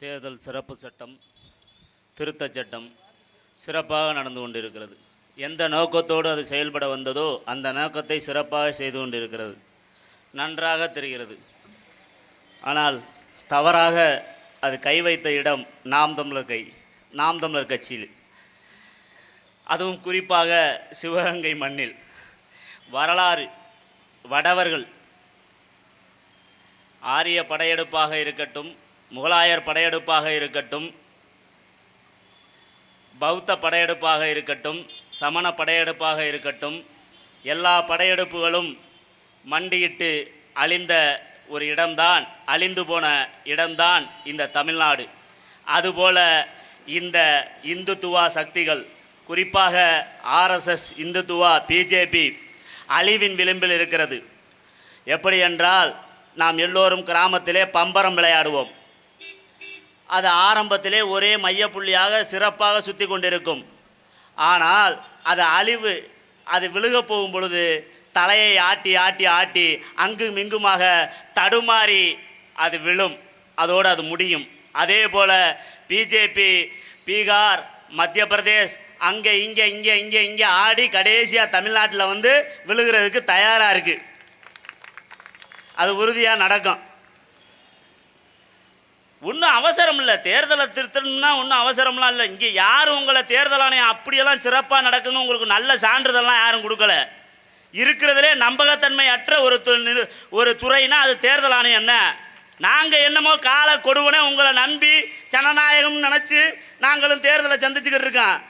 தேர்தல் சிறப்பு சட்டம் திருத்தச் சட்டம் சிறப்பாக நடந்து கொண்டிருக்கிறது. எந்த நோக்கத்தோடு அது செயல்பட வந்ததோ அந்த நோக்கத்தை சிறப்பாக செய்து கொண்டிருக்கிறது, நன்றாக தெரிகிறது. ஆனால் தவறாக அது கை வைத்த இடம் நாம் தமிழர் கட்சியில், அதுவும் குறிப்பாக சிவகங்கை மண்ணில். வரலாறு வடவர்கள் ஆரிய படையெடுப்பாக இருக்கட்டும், முகலாயர் படையெடுப்பாக இருக்கட்டும், பௌத்த படையெடுப்பாக இருக்கட்டும், சமண படையெடுப்பாக இருக்கட்டும், எல்லா படையெடுப்புகளும் மண்டியிட்டு அழிந்த ஒரு இடம்தான், அழிந்து போன இடம்தான் இந்த தமிழ்நாடு. அதுபோல இந்த இந்துத்துவா சக்திகள், குறிப்பாக ஆர்எஸ்எஸ், இந்துத்துவா, பிஜேபி அழிவின் விளிம்பில் இருக்கிறது. எப்படி என்றால், நாம் எல்லோரும் கிராமத்திலே பம்பரம் விளையாடுவோம். அது ஆரம்பத்திலே ஒரே மையப்புள்ளியாக சிறப்பாக சுற்றி கொண்டிருக்கும். ஆனால் அது அழிவு, அது விழுக போகும் பொழுது தலையை ஆட்டி ஆட்டி ஆட்டி அங்கும் இங்குமாக தடுமாறி அது விழும், அதோடு அது முடியும். அதே போல் பிஜேபி பீகார், மத்திய பிரதேஷ் அங்கே இங்கே இங்கே இங்கே இங்கே ஆடி கடைசியாக தமிழ்நாட்டில் வந்து விழுகிறதுக்கு தயாராக இருக்குது. அது உறுதியாக நடக்கும். ஒன்றும் அவசரம் இல்லை, தேர்தலை திருத்தணும்னா ஒன்றும் அவசரம்லாம் இல்லை. இங்கே யாரும் உங்களை தேர்தல் ஆணையம் அப்படியெல்லாம் சிறப்பாக நடக்குதுன்னு உங்களுக்கு நல்ல சான்றிதழ்லாம் யாரும் கொடுக்கல. இருக்கிறதுலே நம்பகத்தன்மை அற்ற ஒரு துறைனா அது தேர்தல் ஆணையம். என்ன நாங்கள் என்னமோ கால கொடுவனே உங்களை நம்பி ஜனநாயகம்னு நினச்சி நாங்களும் தேர்தலை சந்திச்சுக்கிட்டு இருக்கோம்.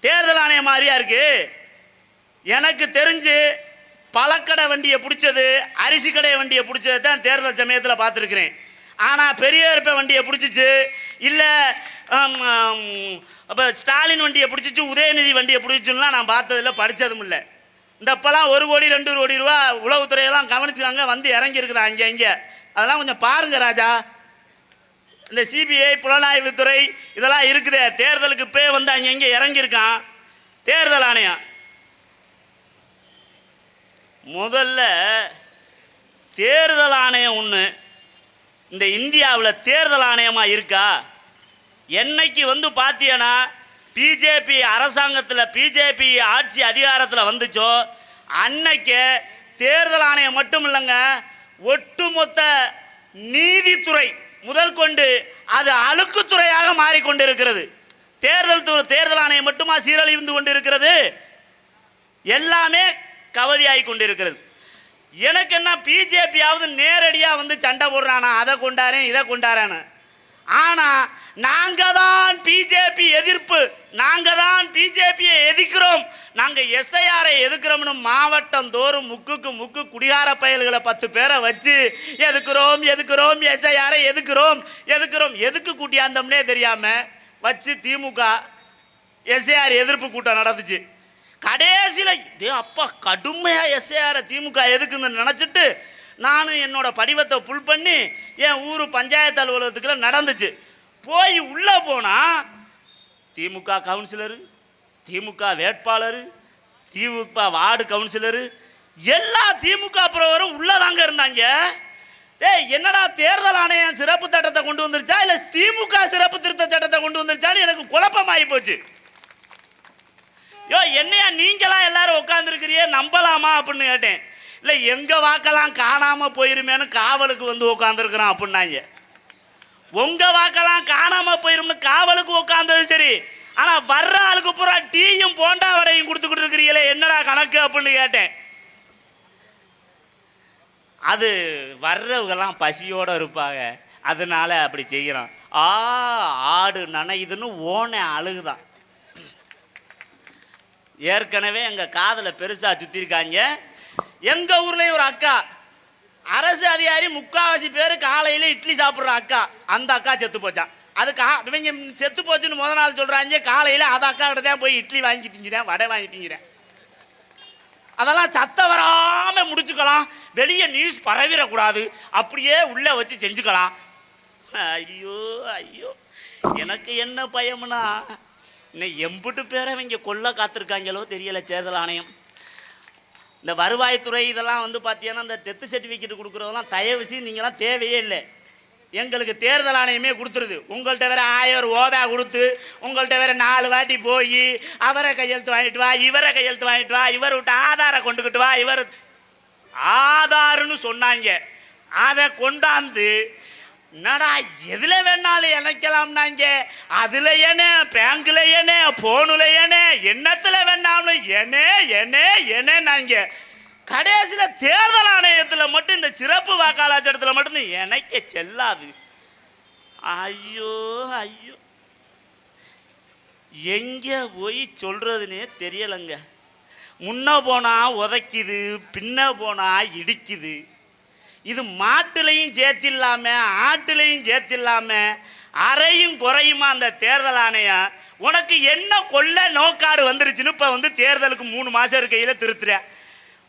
தேர்தல் ஆணையம் மாதிரியா இருக்குது. எனக்கு தெரிஞ்சு பழக்கடை வண்டியை பிடிச்சது, அரிசி கடை வண்டியை பிடிச்சது தான் தேர்தல் சமயத்தில் பார்த்துருக்குறேன். ஆனால் பெரியார்ப வண்டியை பிடிச்சிச்சு, இல்லை அப்போ ஸ்டாலின் வண்டியை பிடிச்சிச்சு, உதயநிதி வண்டியை பிடிச்சுலாம் நான் பார்த்ததில்ல, படித்ததும் இல்லை. இந்த இப்போலாம் 1 கோடி 2 கோடி ரூபா உளவுத்துறையெல்லாம் கவனிச்சுக்காங்க, வந்து இறங்கி இருக்குதா அங்கே இங்கே. அதெல்லாம் கொஞ்சம் பாருங்கள் ராஜா. இந்த சிபிஐ புலனாய்வுத்துறை இதெல்லாம் இருக்குதே, தேர்தலுக்கு போய் வந்து அங்கே இங்கே இறங்கியிருக்கான் தேர்தல் ஆணையம். முதல்ல தேர்தல் ஆணையம் ஒன்று இந்த இந்தியாவில் தேர்தல் ஆணையமாக இருக்கா? என்னைக்கு வந்து பார்த்தீங்கன்னா பிஜேபி அரசாங்கத்தில், பிஜேபி ஆட்சி அதிகாரத்தில் வந்துச்சோ அன்னைக்கு தேர்தல் ஆணையம் மட்டும் இல்லைங்க, ஒட்டுமொத்த நீதித்துறை முதல் கொண்டு அது அழுக்குத்துறையாக மாறிக்கொண்டிருக்கிறது. தேர்தல் ஆணையம் மட்டுமா சீரழிந்து கொண்டிருக்கிறது? எல்லாமே கவதியாகி கொண்டிருக்கிறது. எனக்கு என்ன, பிஜேபியாவது நேரடியாக வந்து சண்டை போடுறானா, அதை கொண்டாரேன் இதை கொண்டாரேன்னு. ஆனால் நாங்கள் தான் பிஜேபி எதிர்ப்பு, நாங்கள் தான் பிஜேபியை எதிர்க்கிறோம், நாங்கள் எஸ்ஐஆரை எதிர்க்கிறோம்னு மாவட்டம் தோறும் முக்கு குடிகார பயல்களை 10 பேரை வச்சு எதுக்குறோம் எதுக்குறோம் எஸ்ஐஆரை எதுக்குறோம் எதுக்குறோம் எதுக்கு கூட்டியாந்தோம்னே தெரியாமல் வச்சு திமுக எஸ்ஐஆர் எதிர்ப்பு கூட்டம் நடந்துச்சு. கடைசியில் அப்பா கடுமையாக எஸ்ஐஆரை திமுக எதுக்குன்னு நினச்சிட்டு நானும் என்னோட படிவத்தை புல் பண்ணி என் ஊர் பஞ்சாயத்து அலுவலகத்துக்குள்ள நடந்துச்சு. போய் உள்ளே போனால் திமுக கவுன்சிலரு, திமுக வேட்பாளர், திமுக வார்டு கவுன்சிலரு, எல்லா திமுக பிரவரும் உள்ளே தாங்க இருந்தாங்க. என்னடா தேர்தல் ஆணையம் சிறப்பு சட்டத்தை கொண்டு வந்துருச்சா இல்லை திமுக சிறப்பு திருத்த சட்டத்தை கொண்டு வந்துருச்சான்னு எனக்கு குழப்பமாகி போச்சு. என்னையா நீங்களாம் எல்லாரும் உட்காந்துருக்கிறியே, நம்பலாமா அப்படின்னு கேட்டேன். இல்லை எங்கள் வாக்கெல்லாம் காணாமல் போயிருமேனு காவலுக்கு வந்து உட்காந்துருக்குறான் அப்படின்னாங்க. உங்கள் வாக்கெல்லாம் காணாமல் போயிரும்னு காவலுக்கு உட்காந்தது சரி, ஆனால் வர்ற ஆளுக்கு பூரா டீயும் போண்டா வடையும் கொடுத்துக்கிட்டு இருக்கிறீங்களே, என்னடா கணக்கு அப்படின்னு கேட்டேன். அது வர்றவங்கெல்லாம் பசியோடு இருப்பாங்க, அதனால அப்படி செய்கிறோம். ஆடு நனையுதுன்னு ஓனை அழுகுதான். ஏற்கனவே எங்கள் காதில் பெருசாக சுற்றிருக்காங்க. எங்கள் ஊர்லேயும் ஒரு அக்கா, அரசு அதிகாரி, 3/4 பேர் காலையில் இட்லி சாப்பிட்ற அக்கா, அந்த அக்கா செத்து போச்சான். அதுக்கு இவங்க செத்து போச்சுன்னு முதல் நாள் சொல்கிறாங்க, காலையில் அதை அக்கா கிட்ட தான் போய் இட்லி வாங்கி திங்கிறேன், வடை வாங்கி திங்கிறேன். அதெல்லாம் சத்தம் வராமல் முடிச்சுக்கலாம், வெளியே நியூஸ் பரவிடக்கூடாது, அப்படியே உள்ளே வச்சு செஞ்சுக்கலாம். ஐயோ ஐயோ, எனக்கு என்ன பயம்னா இன்னும் எம்பிட்டு பேரை இங்கே கொல்ல காத்திருக்காங்களோ தெரியலை தேர்தல் ஆணையம். இந்த வருவாய்த்துறை இதெல்லாம் வந்து பார்த்தீங்கன்னா இந்த டெத்து சர்டிஃபிகேட் கொடுக்குறதெல்லாம் தயவு செய்து நீங்களாம் தேவையே இல்லை. எங்களுக்கு தேர்தல் ஆணையமே கொடுத்துருது. உங்கள்கிட்ட வேற 1000 ஓபா கொடுத்து, உங்கள்கிட்ட வேற 4 வாட்டி போய் அவரை கையெழுத்து வாங்கிட்டு வா, இவரை கையெழுத்து வாங்கிட்டு வா, இவர் விட்டு ஆதாரை கொண்டுக்கிட்டு வா, இவர் ஆதார்னு சொன்னாங்க. அதை கொண்டாந்து என்னடா எதில் வேணாலும் இணைக்கலாம்னாங்க. அதில் ஏனே, பேங்க்ல ஏனே, போனுல ஏனே, எண்ணத்தில் வேணாலும் என்னன்னாங்க. கடைசியில் தேர்தல் ஆணையத்தில் மட்டும் இந்த சிறப்பு வாக்காளர் மட்டும் இணைக்க செல்லாது. ஐயோ ஐயோ, எங்கே போய் சொல்றதுன்னே தெரியலைங்க. முன்ன போனால் உதைக்குது, பின்ன போனால் இடிக்குது. இது மாட்டுலையும் சேர்த்தில்லாம, ஆட்டுலையும் சேர்த்தில்லாம, அறையும் குறையுமா அந்த தேர்தல் ஆணையம். உனக்கு என்ன கொள்ள நோக்காடு வந்துருச்சுன்னு இப்போ தேர்தலுக்கு 3 மாதம் இருக்கையில் திருத்துற.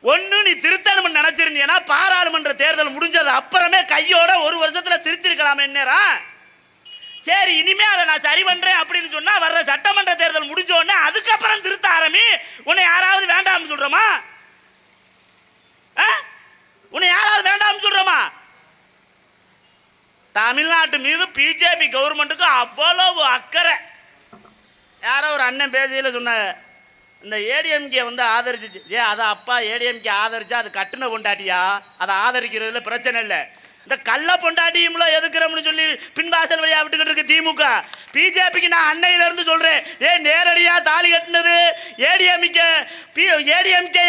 ஒன்று நீ திருத்தணும்னு நினச்சிருந்தீங்கன்னா பாராளுமன்ற தேர்தல் முடிஞ்சது அப்புறமே கையோட 1 வருஷத்தில் திருத்திருக்கலாமே. நேரம் சரி, இனிமே அதை நான் சரி பண்ணுறேன் அப்படின்னு சொன்னால் வர்ற சட்டமன்ற தேர்தல் முடிஞ்சோடனே அதுக்கப்புறம் திருத்த ஆரம்பி. உன்னை யாராவது வேண்டாம்னு சொல்கிறோமா? உன்னை யாராவது வேண்டாம்னு சொல்கிறோமா? தமிழ்நாட்டு மீது பிஜேபி கவர்மெண்ட்டுக்கு அவ்வளவு அக்கறை. யாரோ ஒரு அண்ணன் பேசையில் சொன்னாங்க, இந்த ஏடிஎம்கே ஆதரிச்சிச்சு. அதை அப்பா ஏடிஎம்கே ஆதரிச்சா அது கட்டுன பொண்டாட்டியா, அதை ஆதரிக்கிறதுல பிரச்சனை இல்லை. இந்த கள்ள பொண்டாட்டியும்ல எதுக்குறோம்னு சொல்லி பின்வாசல் வழியா விட்டுக்கிட்டு இருக்கு திமுக. பிஜேபிக்கு நான் அன்னையில இருந்து சொல்றேன், நேரடியா தாலி கட்டினது ஏடிஎம்கே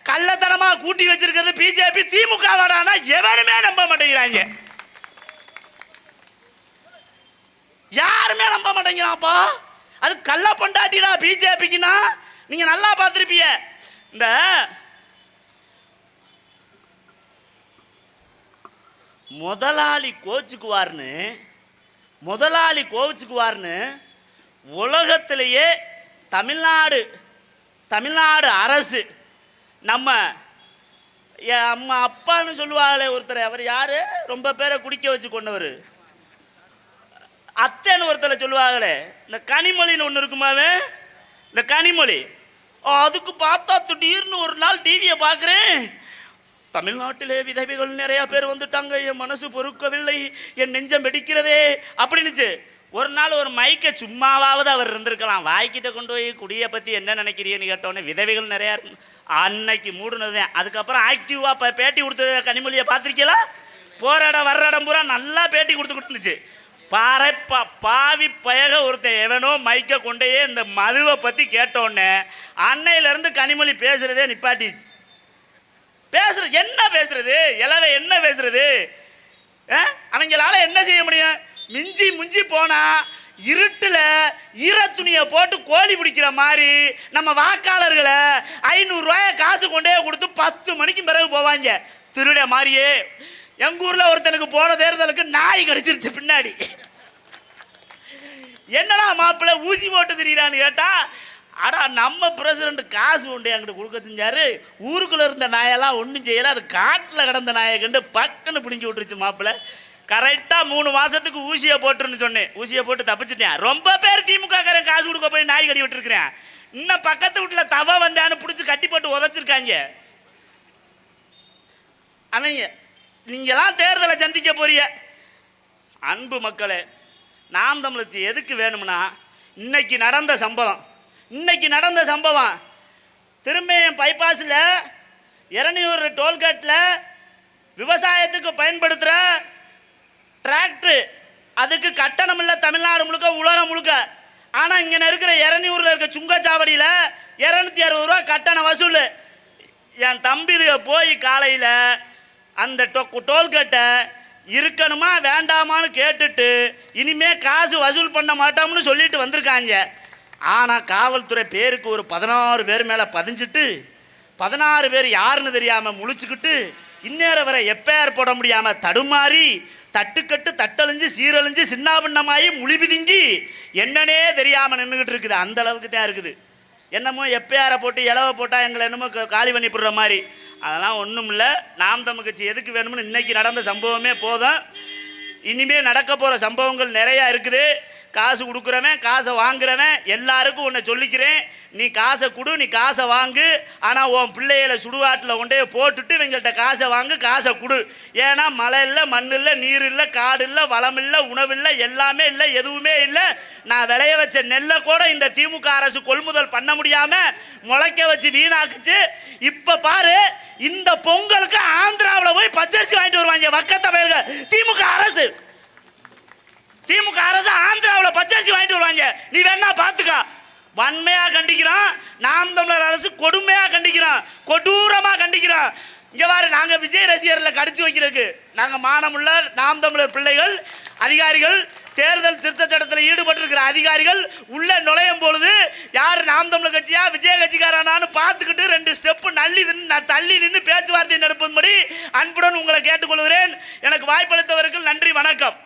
கள்ளத்தனமா கூட்டி வச்சிருக்கிறது பிஜேபி. திமுக வாடானா எவனுமே நம்ப மாட்டேங்கிறாங்க, யாருமே நம்ப மாட்டேங்கிறான்ப்பா. அது கள்ள பொண்டாட்டினா பிஜேபிக்குன்னா நீங்க நல்லா பார்த்திருப்பீங்க. இந்த முதலாளி கோச்சுக்குவார்னு உலகத்திலேயே தமிழ்நாடு அரசு நம்ம அம்மா அப்பான்னு சொல்லுவாங்களே ஒருத்தர், அவர் யாரு, ரொம்ப பேரை குடிக்க வச்சு கொண்டவர், அத்தைன்னு ஒருத்தரை சொல்லுவாங்களே, இந்த கனிமொழின்னு ஒன்று இருக்குமாவே, இந்த கனிமொழி. அதுக்கு பார்த்தா திடீர்னு ஒரு நாள் டிவியை பார்க்குறேன், தமிழ்நாட்டிலே விதவைகள் நிறைய பேர் வந்துட்டாங்க, என் மனசு பொறுக்கவில்லை, என் நெஞ்சம் வெடிக்கிறதே அப்படின்னுச்சு. ஒரு நாள் ஒரு மைக்கை சும்மாவாவது அவர் இருந்திருக்கலாம், வாய்க்கிட்ட கொண்டு போய் குடியை பற்றி என்ன நினைக்கிறீன்னு கேட்டோன்னே விதவைகள் நிறையா அன்னைக்கு மூடுனதுதான். அதுக்கப்புறம் ஆக்டிவாக பேட்டி கொடுத்தது கனிமொழியை பார்த்துருக்கீங்களா? போகிற இடம் வர்ற இடம் பூரா நல்லா பேட்டி கொடுத்துருந்துச்சு. பாவி பயக ஒருத்தன் எவனோ மைக்க கொண்டையே இந்த மதுவை பற்றி கேட்டோன்னே அன்னையிலேருந்து கனிமொழி பேசுகிறதே நிப்பாட்டிச்சு. பேசுறது என்ன பேசுறது, இலவை என்ன பேசுறது? அவங்களால என்ன செய்ய முடியும்? மிஞ்சி போனா இருட்டுல ஈர துணியை போட்டு கோழி பிடிக்கிற மாதிரி நம்ம வாக்காளர்களை 500 ரூபாய காசு கொண்டே கொடுத்து 10 மணிக்கு பிறகு போவாங்க திருட மாதிரியே. எங்க ஊர்ல ஒருத்தனுக்கு போன தேர்தலுக்கு நாய் கடிச்சிருச்சு பின்னாடி. என்னடா மாப்பிள்ள ஊசி போட்டு திரியிறான்னு கேட்டா, அடா நம்ம பிரசிடண்ட் காசு கொண்டு என்கிட்ட கொடுக்க செஞ்சாரு, ஊருக்குள்ள இருந்த நாயெல்லாம் ஒன்றும் செய்யல, அது காட்டில் கிடந்த நாயை கண்டு பக்குன்னு பிடிங்கி விட்டுருச்சு மாப்பிள்ள. கரெக்டாக 3 மாதத்துக்கு ஊசியை போட்டுருன்னு சொன்னேன், ஊசியை போட்டு தப்பிச்சிட்டேன். ரொம்ப பேர் திமுக காரன் காசு கொடுக்க போய் நாய் கடி விட்டுருக்கிறேன். இன்னும் பக்கத்து வீட்டில் தவ வந்தான்னு பிடிச்சி கட்டி போட்டு உதச்சிருக்காங்க அவங்க. நீங்களாம் தேர்தலை சந்திக்க போறீங்க. அன்பு மக்களே, நாம் தமிழச்சி எதுக்கு வேணும்னா, இன்னைக்கு நடந்த சம்பவம் திரும்பியம் பைபாஸில் 200 டோல்கேட்டில் விவசாயத்துக்கு பயன்படுத்துகிற டிராக்டர், அதுக்கு கட்டணம் இல்லை தமிழ்நாடு முழுக்க, உலகம் முழுக்க. ஆனால் இங்கே இருக்கிற 200 இருக்க சுங்கச்சாவடியில் 260 ரூபா கட்டணம் வசூல். என் தம்பிதுக போய் காலையில் அந்த டோல்கேட்டை இருக்கணுமா வேண்டாமான்னு கேட்டுட்டு இனிமே காசு வசூல் பண்ண மாட்டோம்னு சொல்லிட்டு வந்திருக்காங்க. ஆனால் காவல்துறை பேருக்கு ஒரு 16 பேர் மேலே பதிஞ்சிட்டு 16 பேர் யாருன்னு தெரியாமல் முழிச்சுக்கிட்டு இந்நேரம் வரை எப்பேர் போட முடியாமல் தடுமாறி தட்டுக்கட்டு தட்டழிஞ்சு சீரழிஞ்சு சின்னாபின்னமாயி முழிபிதிங்கி என்னன்னே தெரியாமல் நின்றுக்கிட்டு இருக்குது. அந்த அளவுக்கு தான் இருக்குது. என்னமோ எப்பயாரை போட்டு இலவை போட்டால் எங்களை என்னமோ காலி பண்ணி போடுற மாதிரி. அதெல்லாம் ஒன்றும் இல்லை. நாம் தமிழ் கட்சி எதுக்கு வேணும்னு இன்றைக்கி நடந்த சம்பவமே போதும். இனிமேல் நடக்க போகிற சம்பவங்கள் நிறையா இருக்குது. காசு கொடுக்குறவன் காசை வாங்குறவன் எல்லாருக்கும் உன்னை சொல்லிக்கிறேன், நீ காசை கொடு, நீ காசை வாங்கு. ஆனால் உன் பிள்ளைகளை சுடுகாட்டில் கொண்டே போட்டுட்டு இவங்கள்ட்ட காசை வாங்கு, காசை கொடு. ஏன்னா மழை இல்லை, மண் இல்லை, நீர் இல்லை, காடு இல்லை, வளம் இல்லை, உணவு இல்லை, எல்லாமே இல்லை, எதுவுமே இல்லை. நான் விளைய வச்ச நெல்லை கூட இந்த திமுக அரசு கொள்முதல் பண்ண முடியாமல் முளைக்க வச்சு வீணாக்குச்சு. இப்போ பாரு, இந்த பொங்கலுக்கு ஆந்திராவில் போய் பச்சரிசி வாங்கிட்டு வருவாங்க வக்கத்தமையர்கள். திமுக அரசு ஆந்திராவில் பச்சரிசி வாங்கிட்டு வருவாங்க. நீ வேணா பார்த்துக்கா. வன்மையாக கண்டிக்கிறான். நாம் தமிழர் அரசு கொடுமையாக கண்டிக்கிறான், கொடூரமாக கண்டிக்கிறான். இங்கே பாரு, நாங்கள் விஜய் ரசிகர்களை கடிச்சு வைக்கிறதுக்கு நாங்கள் மானமுள்ள நாம் தமிழர் பிள்ளைகள், அதிகாரிகள், தேர்தல் திருத்த சட்டத்தில் ஈடுபட்டிருக்கிற அதிகாரிகள் உள்ள நுழையும் பொழுது யார் நாம் தமிழர் கட்சியா விஜய் கட்சிக்காரானு பார்த்துக்கிட்டு 2 ஸ்டெப்பு தள்ளி நின்று பேச்சுவார்த்தை நடப்பும்படி அன்புடன் உங்களை கேட்டுக்கொள்கிறேன். எனக்கு வாய்ப்பளித்தவர்கள் நன்றி, வணக்கம்.